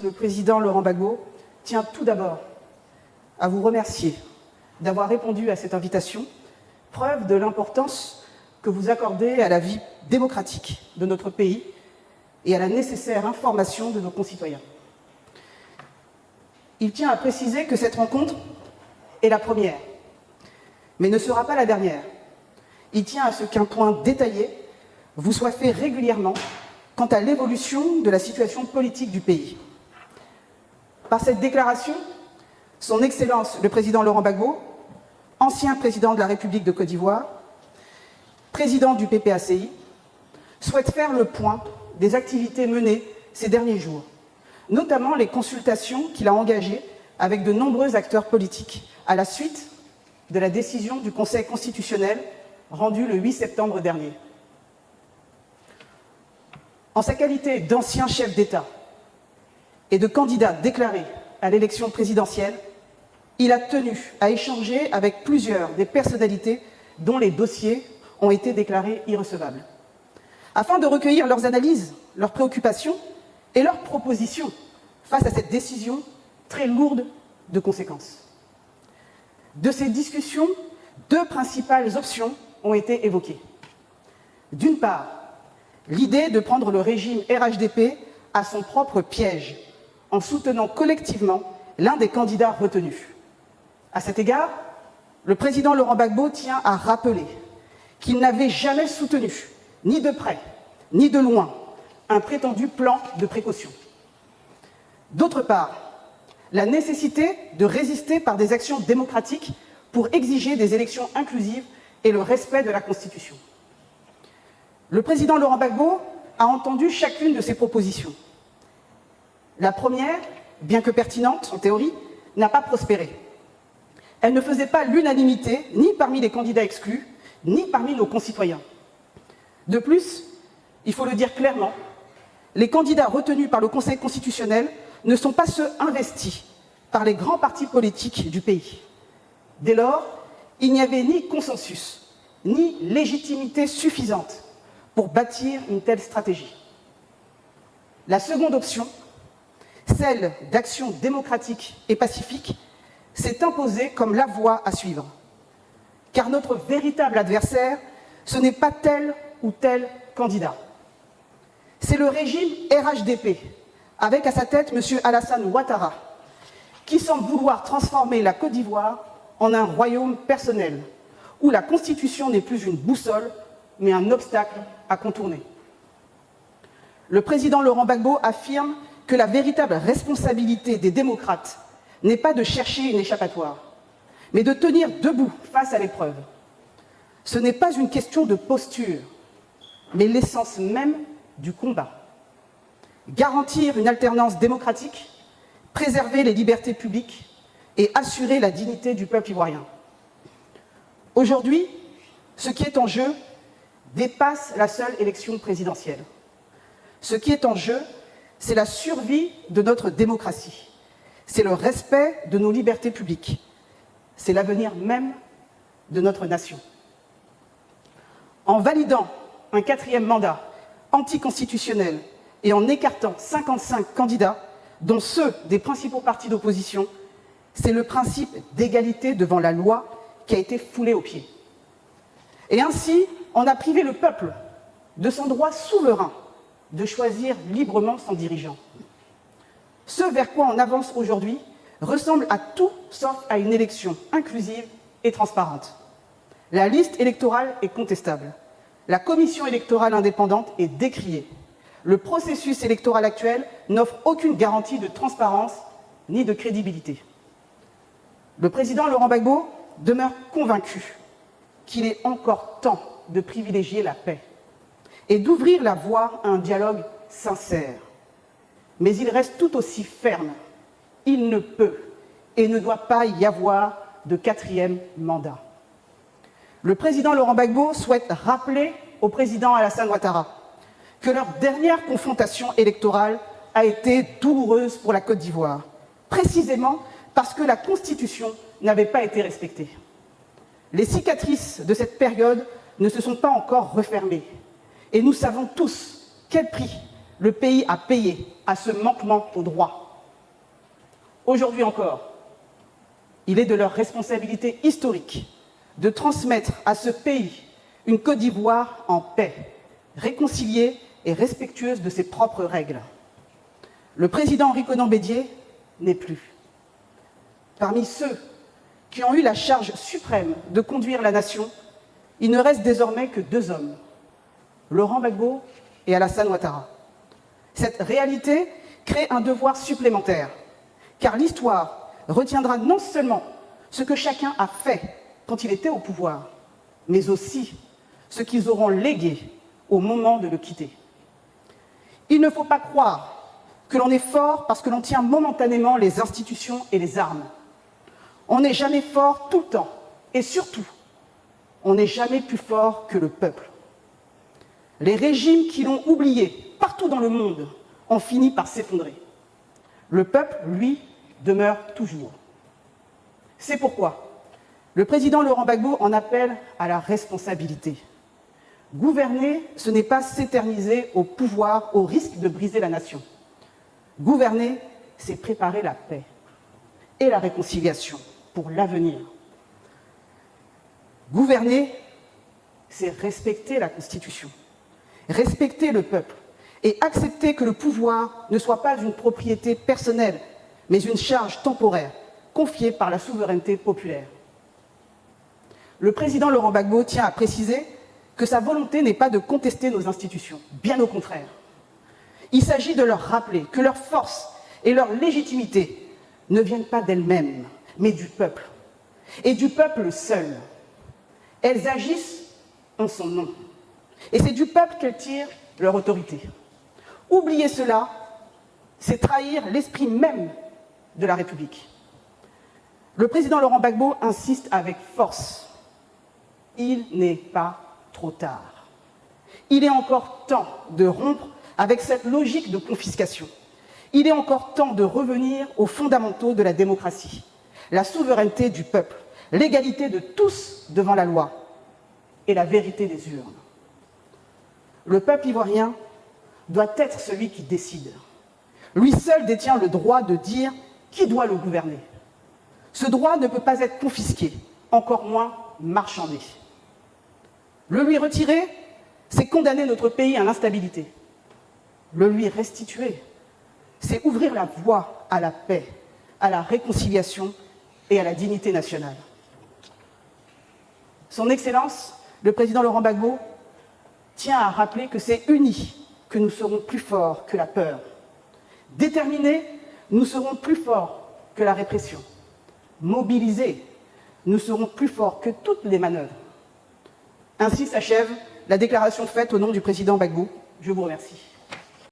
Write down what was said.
Le président Laurent Gbagbo tient tout d'abord à vous remercier d'avoir répondu à cette invitation, preuve de l'importance que vous accordez à la vie démocratique de notre pays et à la nécessaire information de nos concitoyens. Il tient à préciser que cette rencontre est la première, mais ne sera pas la dernière. Il tient à ce qu'un point détaillé vous soit fait régulièrement quant à l'évolution de la situation politique du pays. Par cette déclaration, son Excellence le président Laurent Gbagbo, ancien président de la République de Côte d'Ivoire, président du PPACI, souhaite faire le point des activités menées ces derniers jours, notamment les consultations qu'il a engagées avec de nombreux acteurs politiques à la suite de la décision du Conseil constitutionnel rendue le 8 septembre dernier. En sa qualité d'ancien chef d'État et de candidat déclaré à l'élection présidentielle, il a tenu à échanger avec plusieurs des personnalités dont les dossiers ont été déclarés irrecevables, afin de recueillir leurs analyses, leurs préoccupations et leurs propositions face à cette décision très lourde de conséquences. De ces discussions, deux principales options ont été évoquées. D'une part, l'idée de prendre le régime RHDP à son propre piège, en soutenant collectivement l'un des candidats retenus. À cet égard, le président Laurent Gbagbo tient à rappeler qu'il n'avait jamais soutenu, ni de près, ni de loin, un prétendu plan de précaution. D'autre part, la nécessité de résister par des actions démocratiques pour exiger des élections inclusives et le respect de la Constitution. Le président Laurent Gbagbo a entendu chacune de ces propositions. La première, bien que pertinente en théorie, n'a pas prospéré. Elle ne faisait pas l'unanimité, ni parmi les candidats exclus, ni parmi nos concitoyens. De plus, il faut le dire clairement, les candidats retenus par le Conseil constitutionnel ne sont pas ceux investis par les grands partis politiques du pays. Dès lors, il n'y avait ni consensus, ni légitimité suffisante pour bâtir une telle stratégie. La seconde option, celle d'action démocratique et pacifique, s'est imposée comme la voie à suivre. Car notre véritable adversaire, ce n'est pas tel ou tel candidat. C'est le régime RHDP, avec à sa tête M. Alassane Ouattara, qui semble vouloir transformer la Côte d'Ivoire en un royaume personnel, où la Constitution n'est plus une boussole, mais un obstacle à contourner. Le président Laurent Gbagbo affirme que la véritable responsabilité des démocrates n'est pas de chercher une échappatoire, mais de tenir debout face à l'épreuve. Ce n'est pas une question de posture, mais l'essence même du combat. Garantir une alternance démocratique, préserver les libertés publiques et assurer la dignité du peuple ivoirien. Aujourd'hui, ce qui est en jeu dépasse la seule élection présidentielle. Ce qui est en jeu, c'est la survie de notre démocratie. C'est le respect de nos libertés publiques. C'est l'avenir même de notre nation. En validant un 4e mandat anticonstitutionnel et en écartant 55 candidats, dont ceux des principaux partis d'opposition, c'est le principe d'égalité devant la loi qui a été foulé aux pieds. Et ainsi, on a privé le peuple de son droit souverain de choisir librement son dirigeant. Ce vers quoi on avance aujourd'hui ressemble à tout sauf à une élection inclusive et transparente. La liste électorale est contestable. La commission électorale indépendante est décriée. Le processus électoral actuel n'offre aucune garantie de transparence ni de crédibilité. Le président Laurent Gbagbo demeure convaincu qu'il est encore temps de privilégier la paix et d'ouvrir la voie à un dialogue sincère. Mais il reste tout aussi ferme. Il ne peut et ne doit pas y avoir de 4e mandat. Le président Laurent Gbagbo souhaite rappeler au président Alassane Ouattara que leur dernière confrontation électorale a été douloureuse pour la Côte d'Ivoire, précisément parce que la Constitution n'avait pas été respectée. Les cicatrices de cette période ne se sont pas encore refermées. Et nous savons tous quel prix le pays a payé à ce manquement au droit. Aujourd'hui encore, il est de leur responsabilité historique de transmettre à ce pays une Côte d'Ivoire en paix, réconciliée et respectueuse de ses propres règles. Le président Henri Konan Bédié n'est plus. Parmi ceux qui ont eu la charge suprême de conduire la nation, il ne reste désormais que 2 hommes, Laurent Gbagbo et Alassane Ouattara. Cette réalité crée un devoir supplémentaire, car l'histoire retiendra non seulement ce que chacun a fait quand il était au pouvoir, mais aussi ce qu'ils auront légué au moment de le quitter. Il ne faut pas croire que l'on est fort parce que l'on tient momentanément les institutions et les armes. On n'est jamais fort tout le temps, et surtout, on n'est jamais plus fort que le peuple. Les régimes qui l'ont oublié partout dans le monde ont fini par s'effondrer. Le peuple, lui, demeure toujours. C'est pourquoi le président Laurent Gbagbo en appelle à la responsabilité. Gouverner, ce n'est pas s'éterniser au pouvoir au risque de briser la nation. Gouverner, c'est préparer la paix et la réconciliation pour l'avenir. Gouverner, c'est respecter la Constitution, respecter le peuple et accepter que le pouvoir ne soit pas une propriété personnelle, mais une charge temporaire confiée par la souveraineté populaire. Le président Laurent Gbagbo tient à préciser que sa volonté n'est pas de contester nos institutions, bien au contraire. Il s'agit de leur rappeler que leur force et leur légitimité ne viennent pas d'elles-mêmes, mais du peuple, et du peuple seul. Elles agissent en son nom, et c'est du peuple qu'elles tirent leur autorité. Oublier cela, c'est trahir l'esprit même de la République. Le président Laurent Gbagbo insiste avec force. Il n'est pas trop tard. Il est encore temps de rompre avec cette logique de confiscation. Il est encore temps de revenir aux fondamentaux de la démocratie, la souveraineté du peuple, l'égalité de tous devant la loi et la vérité des urnes. Le peuple ivoirien doit être celui qui décide. Lui seul détient le droit de dire qui doit le gouverner. Ce droit ne peut pas être confisqué, encore moins marchandé. Le lui retirer, c'est condamner notre pays à l'instabilité. Le lui restituer, c'est ouvrir la voie à la paix, à la réconciliation et à la dignité nationale. Son Excellence, le président Laurent Gbagbo, tient à rappeler que c'est unis que nous serons plus forts que la peur. Déterminés, nous serons plus forts que la répression. Mobilisés, nous serons plus forts que toutes les manœuvres. Ainsi s'achève la déclaration faite au nom du président Gbagbo. Je vous remercie.